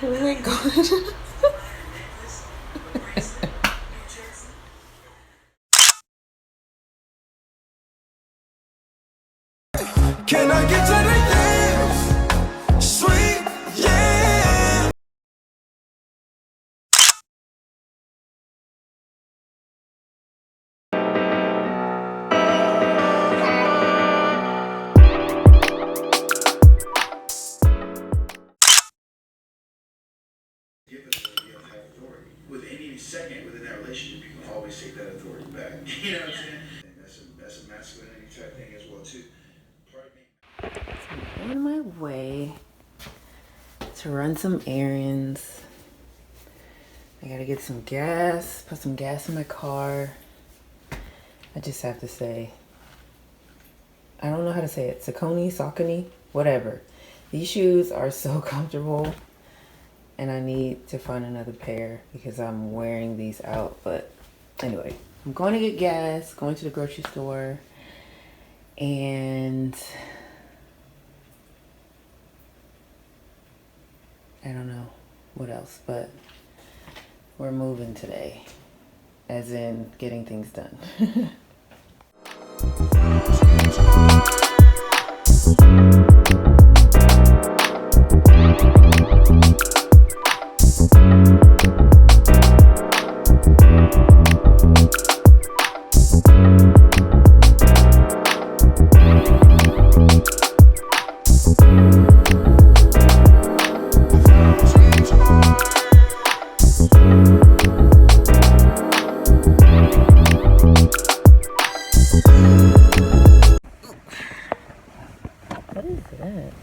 Oh my god. Can I get to the dance? Sweet, yeah. Give us the idea of high authority. With any second within that relationship, you can always take that authority back. You know what I'm saying? And that's a masculinity type thing as well too. I'm on my way to run some errands. I gotta get some gas, put some gas in my car. I just have to say, I don't know how to say it. Saucony, whatever. These shoes are so comfortable. And I need to find another pair because I'm wearing these out. But anyway, I'm going to get gas, going to the grocery store, and I don't know what else, but we're moving today, as in getting things done.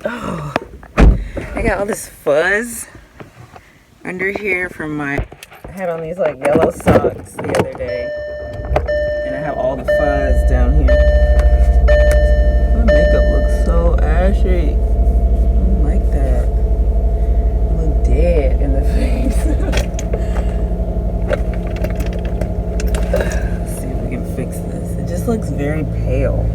Oh, I got all this fuzz under here from I had on these like yellow socks the other day, and I have all the fuzz down here. My makeup looks so ashy. I don't like that. I look dead in the face. Let's see if we can fix this. It just looks very pale.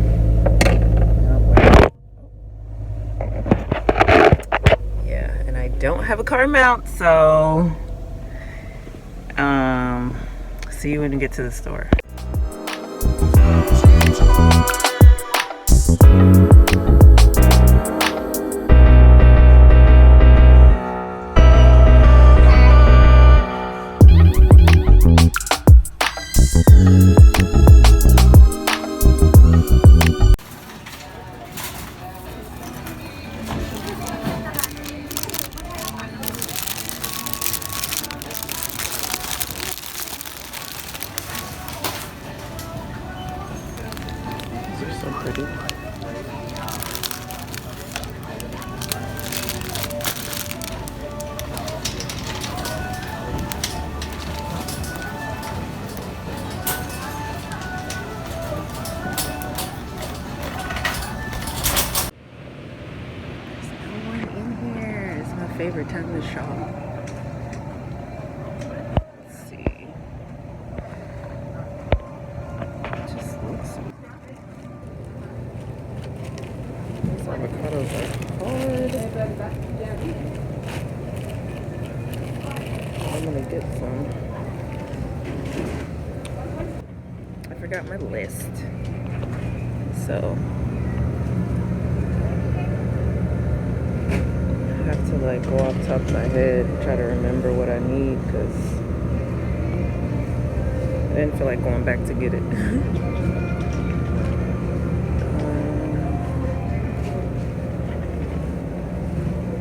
Don't have a car mount, so see you when we get to the store. So pretty. There's no one in here. It's my favorite time to shop. Let's see. It just looks. These avocados are hard. I'm gonna get some. I forgot my list. So I have to like go off the top of my head and try to remember what I need because I didn't feel like going back to get it.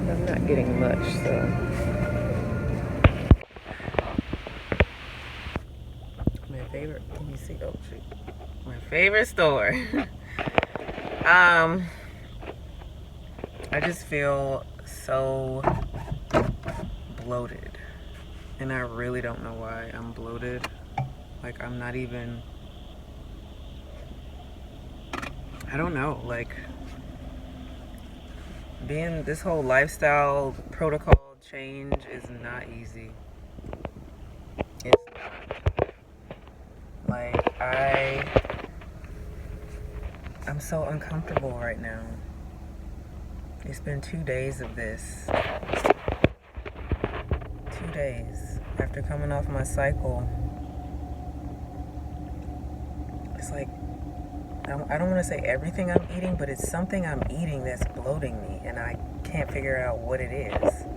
I'm not getting much, so. My favorite, let me see, oh shoot. My favorite store. I just feel so bloated, and I really don't know why I'm bloated. Like, I'm not even, I don't know, like, being this whole lifestyle protocol change is not easy. It's not. Like, I'm so uncomfortable right now. It's been 2 days of this. 2 days after coming off my cycle. It's like, I don't want to say everything I'm eating, but it's something I'm eating that's bloating me, and I can't figure out what it is.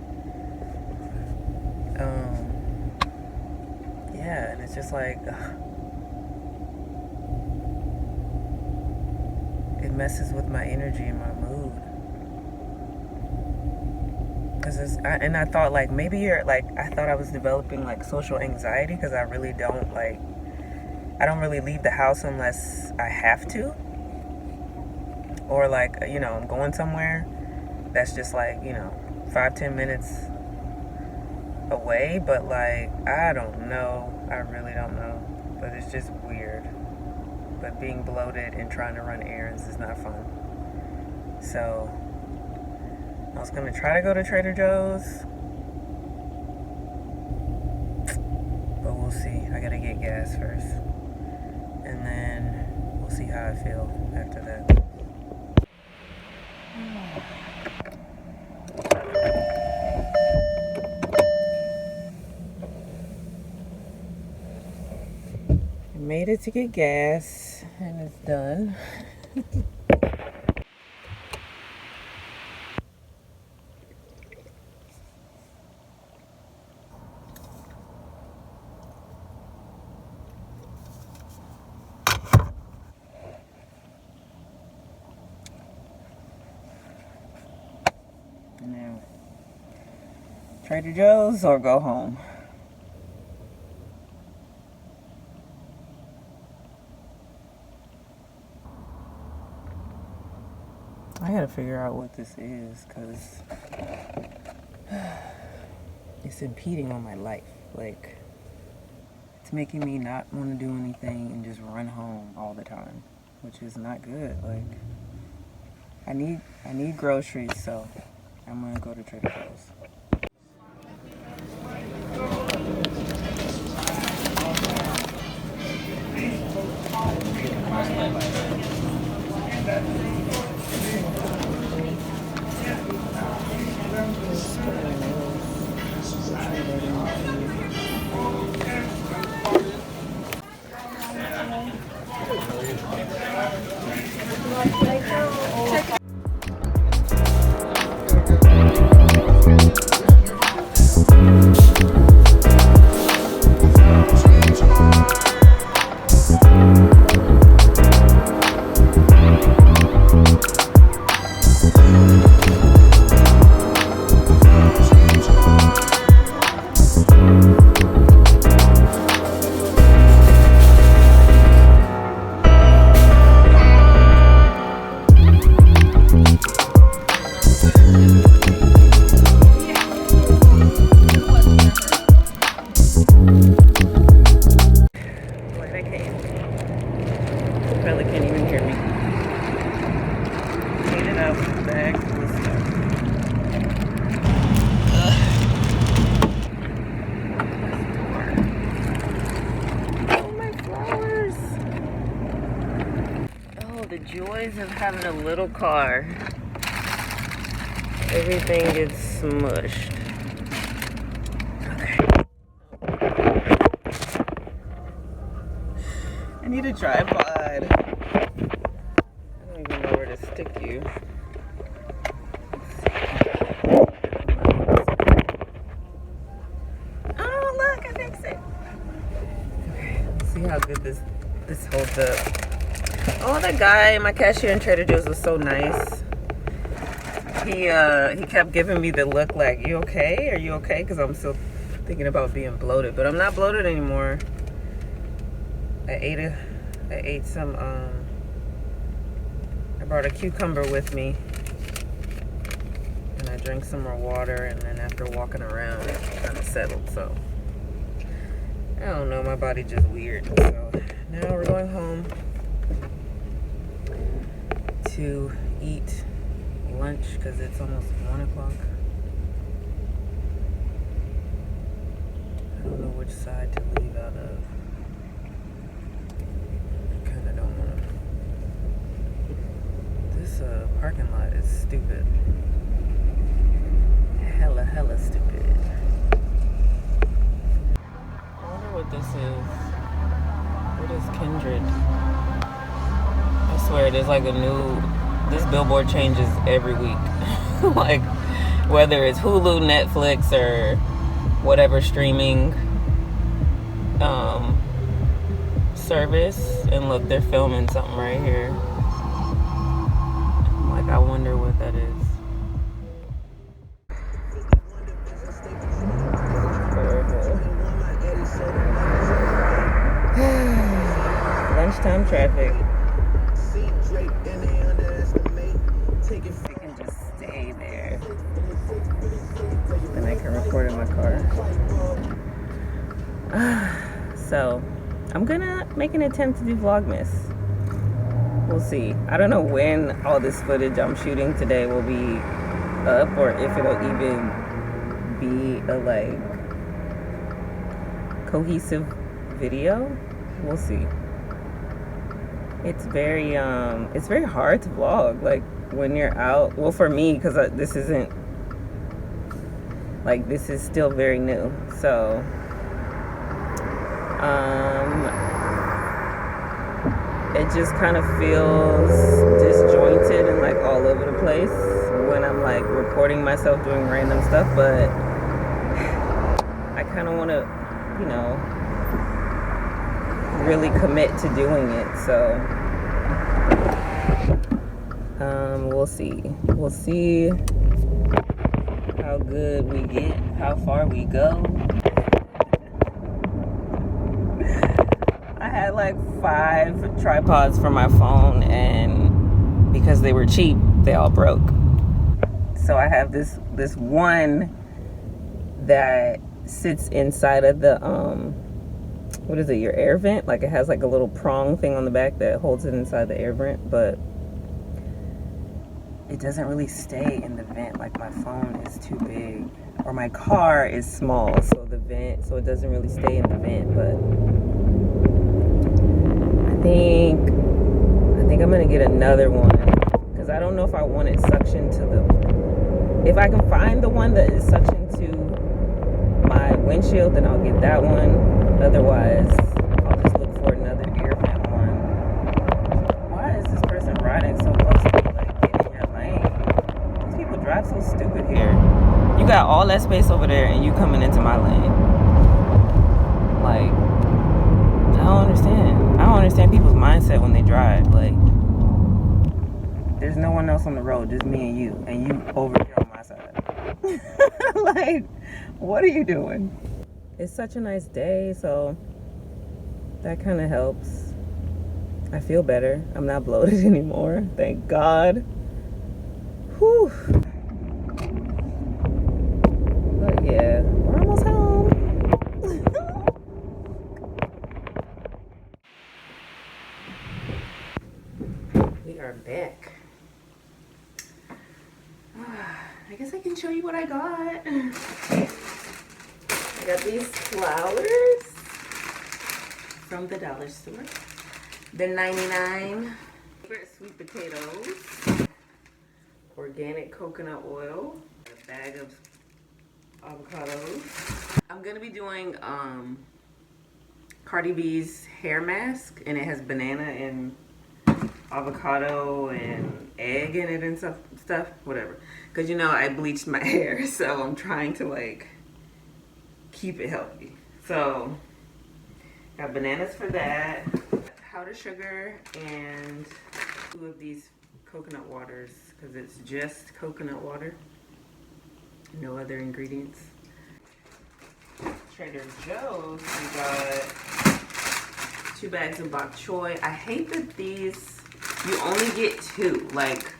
Yeah, and it's just like, it messes with my energy and my mood. And I thought, like, maybe I thought I was developing, like, social anxiety, because I really don't, like, I don't really leave the house unless I have to. Or, like, you know, I'm going somewhere that's just, like, you know, 5-10 minutes away. But, like, I don't know. I really don't know. But it's just weird. But being bloated and trying to run errands is not fun. So I was going to try to go to Trader Joe's, but we'll see. I got to get gas first. And then we'll see how I feel after that. I made it to get gas, and it's done. Now, Trader Joe's or go home. I gotta figure out what this is, because it's impeding on my life. Like, it's making me not want to do anything and just run home all the time, which is not good. Like, I need groceries, so I'm gonna go to Trader Joe's. Joys of having a little car. Everything gets smushed. Okay. I need a tripod. I don't even know where to stick you. Oh, look, I fixed it. Okay, let's see how good this holds up. Oh, that guy, my cashier in Trader Joe's was so nice. He kept giving me the look like, you okay? Are you okay? Because I'm still thinking about being bloated, but I'm not bloated anymore. I ate some, I brought a cucumber with me, and I drank some more water, and then after walking around, it kind of settled, so I don't know, my body just weird. So now we're going home to eat lunch because it's almost 1 o'clock. I don't know which side to leave out of. I kind of don't want to. This parking lot is stupid. Hella stupid. I wonder what this is. What is Kindred? I swear there's like a new, this billboard changes every week. Like whether it's Hulu, Netflix, or whatever streaming service. And look, they're filming something right here. I'm like, I wonder what that is. Lunchtime traffic. I can just stay there. Then I can record in my car. So, I'm gonna make an attempt to do Vlogmas. We'll see. I don't know when all this footage I'm shooting today will be up, or if it'll even be a like cohesive video. We'll see. It's very hard to vlog like when you're out. Well, for me, because this isn't like, this is still very new. So it just kind of feels disjointed and like all over the place when I'm like recording myself doing random stuff, but I kind of want to, you know, really commit to doing it. So we'll see how good we get, how far we go. I had like 5 tripods for my phone, and because they were cheap, they all broke. So I have this one that sits inside of the what is it, your air vent? Like it has like a little prong thing on the back that holds it inside the air vent, but it doesn't really stay in the vent. Like my phone is too big, or my car is small, so it doesn't really stay in the vent. But I think I'm gonna get another one, because I don't know if I want it suction to the, if I can find the one that is suction to my windshield, then I'll get that one. Otherwise, I'll just look for another air vent one. Why is this person riding so close to me? Like, get in your lane. These people drive so stupid here. You got all that space over there and you coming into my lane. Like, I don't understand people's mindset when they drive. Like, there's no one else on the road, just me and you over here on my side. Like, what are you doing? It's such a nice day, so that kind of helps. I feel better. I'm not bloated anymore, thank God. Whew. But yeah, we're almost home. We are back. I guess I can show you what I got. I got these flowers from the dollar store. The 99 sweet potatoes, organic coconut oil, a bag of avocados. I'm gonna be doing Cardi B's hair mask, and it has banana and avocado and egg in it and stuff, whatever. Cause you know I bleached my hair, so I'm trying to like keep it healthy. So got bananas for that, powdered sugar, and 2 of these coconut waters, because it's just coconut water, no other ingredients. Trader Joe's, we got 2 bags of bok choy. I hate that these, you only get 2, like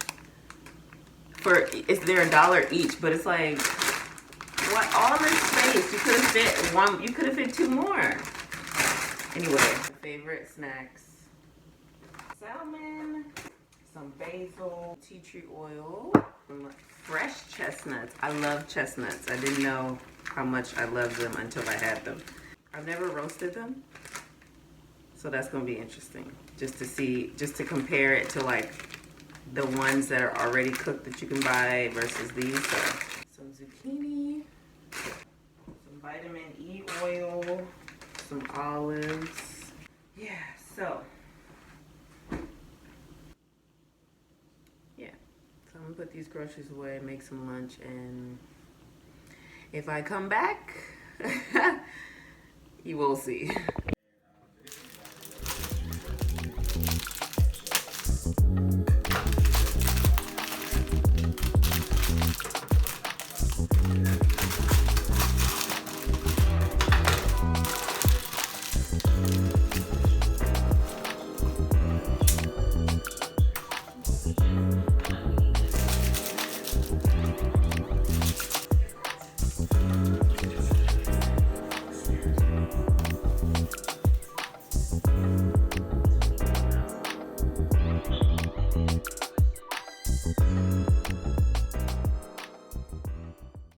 they're $1 each, but it's like, what, all this space, you could have fit 2 more. Anyway, favorite snacks. Salmon, some basil, tea tree oil, some fresh chestnuts. I love chestnuts. I didn't know how much I loved them until I had them. I've never roasted them, so that's gonna be interesting. Just to see, just to compare it to like the ones that are already cooked that you can buy versus these. So, some zucchini, some vitamin E oil, some olives. Yeah, so I'm gonna put these groceries away, make some lunch, and if I come back, you will see.